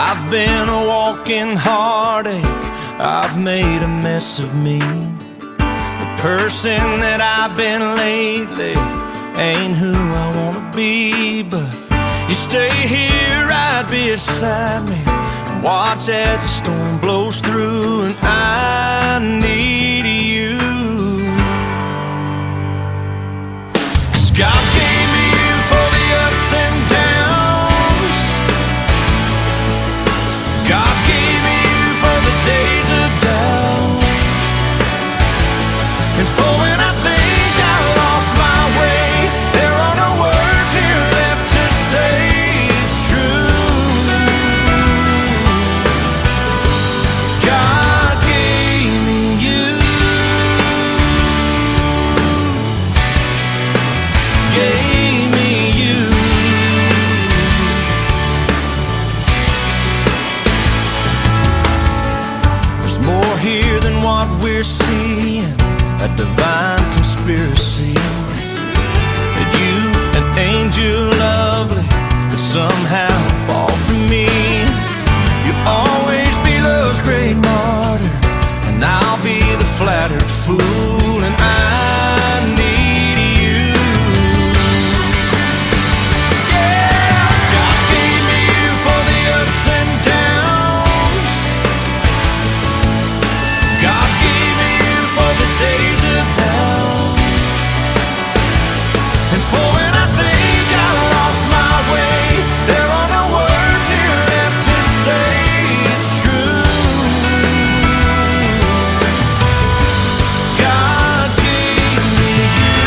I've been a walking heartache, I've made a mess of me. The person that I've been lately ain't who I wanna be. But you stay here right beside me and watch as the storm blows through. And I need you, 'cause God gave me you for the ups and downs. God gave me you for the days of doubt, and for when I think I lost my way, there are no words here left to say it's true. God gave me you, gave me you. There's more here than what we're seeing, a divine conspiracy. That you, an angel lovely, could somehow fall for me. You'll always be love's great martyr, and I'll be the flattered fool. And I need you. Yeah, God gave me you for the ups and downs. God gave me you for the days of doubt, and for when I think I lost my way, there are no words here left to say it's true. God gave me you.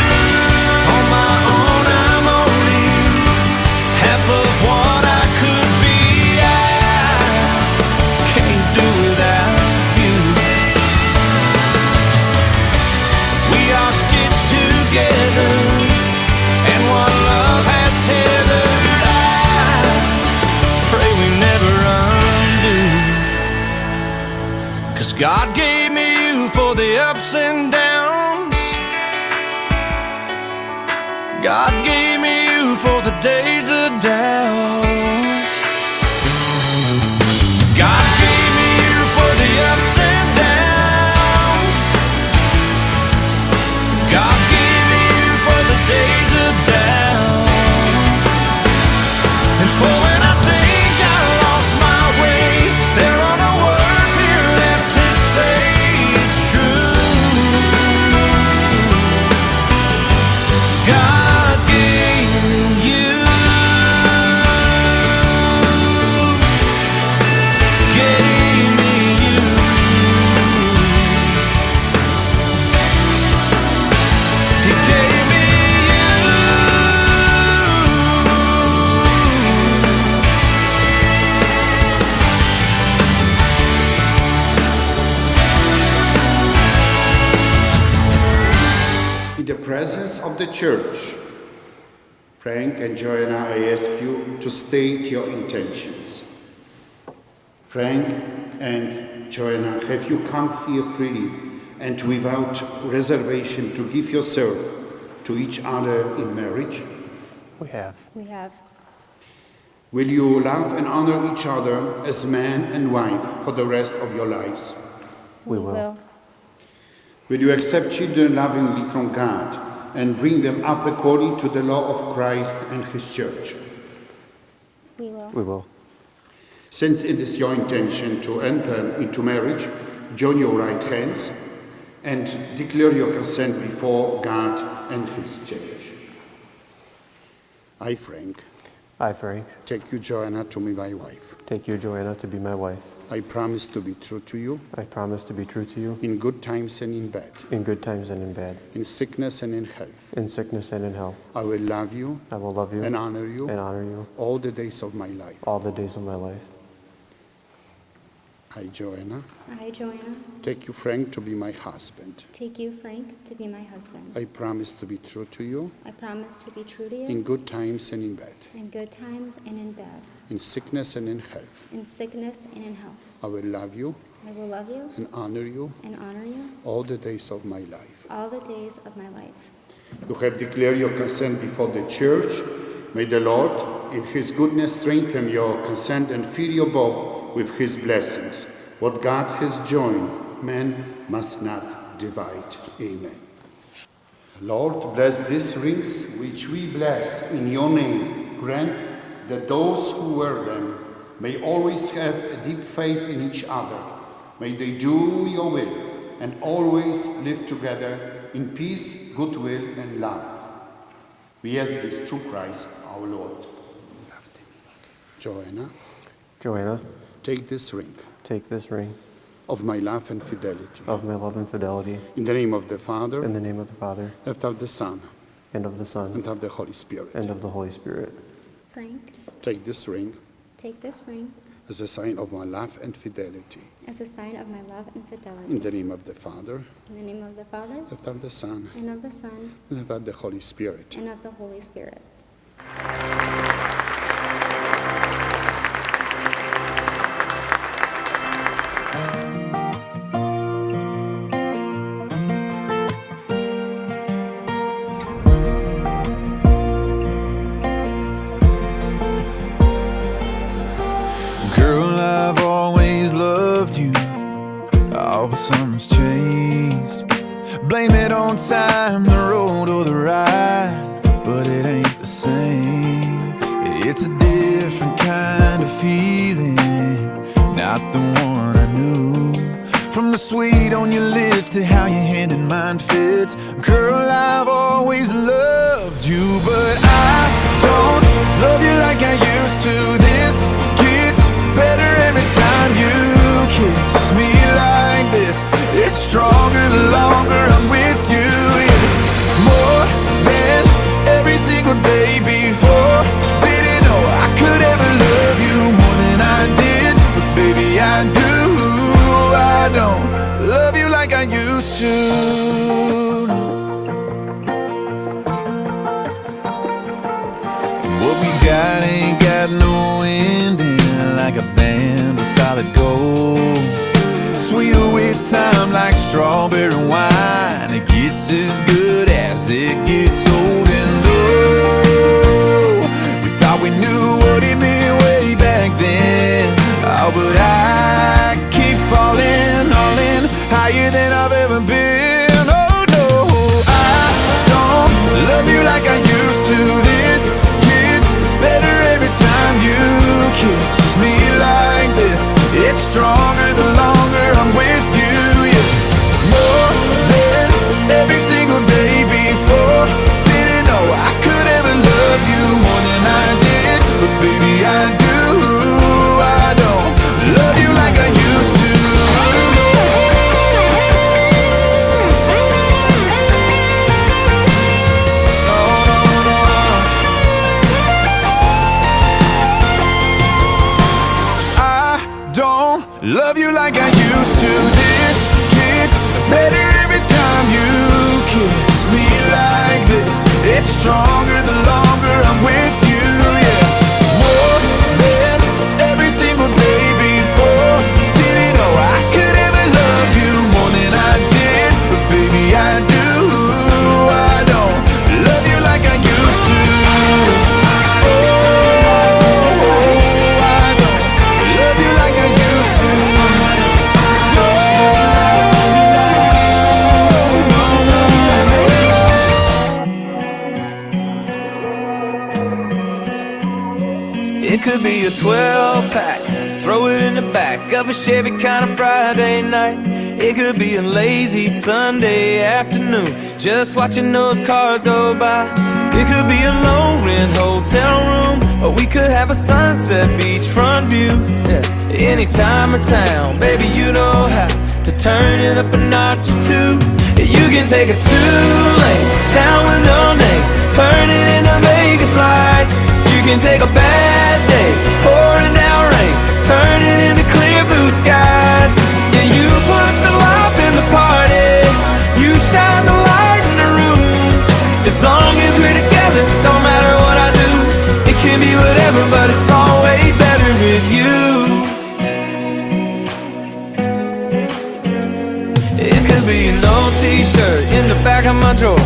On my own I'm only half of what I could be. I can't do without you. We are stitched together, and one love has tethered. I pray we never undo, 'cause God gave me you for the ups and downs. God gave me you for the days of doubt. God gave me you for the ups and downs. God gave me you for the days of doubt, and for when I think I lost my way, there are no words here left to say it's true. God gave me you, gave me you. He gave me In the presence of the church, Frank and Joanna, I ask you to state your intentions. Frank and Joanna, have you come here freely and without reservation to give yourself to each other in marriage? We have. We have. Will you love and honor each other as man and wife for the rest of your lives? We will. Will you accept children lovingly from God and bring them up according to the law of Christ and His church? We will. We will. Since it is your intention to enter into marriage, join your right hands and declare your consent before God and His church. I, Frank, I, Frank, take you, Joanna, to be my wife. take you, Joanna, to be my wife. I promise to be true to you I promise to be true to you in good times and in bad, in good times and in bad, in sickness and in health. in sickness and in health. I will love you I will love you and honor you and honor you all the days of my life. all the days of my life. I, Joanna, I, Joanna, take you, Frank, to be my husband. take you, Frank, to be my husband. I promise to be true to you I promise to be true to you in good times and in bad, in good times and in bad, in sickness and in health. in sickness and in health. I will love you I will love you and honor you and honor you all the days of my life. all the days of my life. You have declared your consent before the church. May the Lord in his goodness strengthen your consent and fill you both with his blessings. What God has joined, man must not divide. Amen. Lord, bless these rings which we bless in your name. Grant that those who wear them may always have a deep faith in each other. May they do your will and always live together in peace, goodwill, and love. We ask this through Christ our Lord. Joanna, take this ring take this ring of my love and fidelity. of my love and fidelity. In the name of the Father, In the name of the Father, and of the Son, and of the Son, and of the Holy Spirit. and of the Holy Spirit. Frank, Take this ring take this ring as a sign of my love and fidelity. as a sign of my love and In fidelity. the name of the Father, In the name of the Father, and of the Son, and of the Son, and of the Holy Spirit. and of the Holy Spirit. Girl, I've always loved you. Oh, but something's changed. Blame it on time, the road or the ride, but it ain't the same. It's a different kind of feeling, not the one I knew. From the sweet on your lips to how your hand in mine fits. Girl, I've always loved you, but I don't love you like I used to. This gets better every time you kiss me like this. It's stronger the longer I'm with you, yeah. More than every single day before. Didn't know I could ever love you more than I did, but baby I do. I don't love you like I used to. What we got ain't got no ending, like a band of solid gold. Sweeter with time like strawberry wine. It gets as good as it gets old. And oh, we thought we knew what it meant way back then. Oh, but I keep falling, all in, higher than I've ever been. Oh no, I don't love you like I used to. This gets better every time you kiss me like this. It's stronger the longer I'm with you, yeah. More than every single day before. Didn't know I could ever love you more than I did, but baby I do. I don't love you like I used to. Love you like I used to. This gets better every time you kiss me like this. It's stronger the longer I'm with you, yeah. More than every single day before. Didn't know I could ever love you more than I did, but baby I do. I don't love you like I used to. It could be a 12-pack, throw it in the back of a Chevy kind of Friday night. It could be a lazy Sunday afternoon, just watching those cars go by. It could be a low-rent hotel room, or we could have a sunset beachfront view, yeah. Any time or town, baby, you know how to turn it up a notch or two. You can take a two-lane town with no name, turn it into Vegas lights. You can take a bad day, pouring down rain, turn it into clear blue skies. Yeah, you put the life in the party, you shine the light in the room. As long as we're together, don't matter what I do. It can be whatever, but it's always better with you. It could be an old t-shirt in the back of my drawer,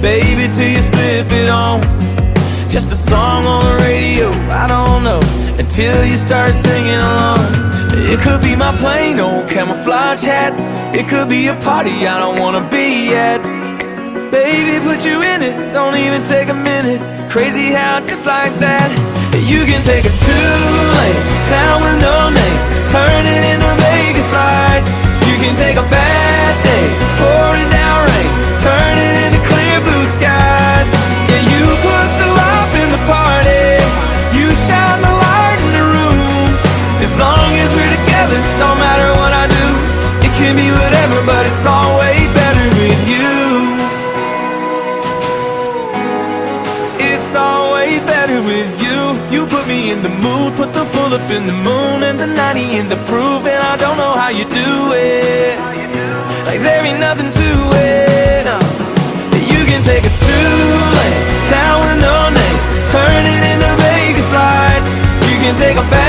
baby, till you slip it on. just a song on the radio. I don't know until you start singing along. It could be my plain old camouflage hat. It could be a party I don't wanna be at. Baby, put you in it, don't even take a minute. Crazy how just like that you can take a two-lane town with no name, turn it into Vegas lights. You can take a bad day, pouring down rain, turn it into clear blue skies. Yeah, you put the life in the party, you shine the light in the room. As long as we're together, no matter what I do, it can be whatever, but it's always better with you. It's always better with you. You put me in the mood, put the full up in the moon and the 90 in the proof, and I don't know how you do it. Like there ain't nothing to it. No. You can take a two-lane town with no name, turn it into Vegas lights. You can take a bad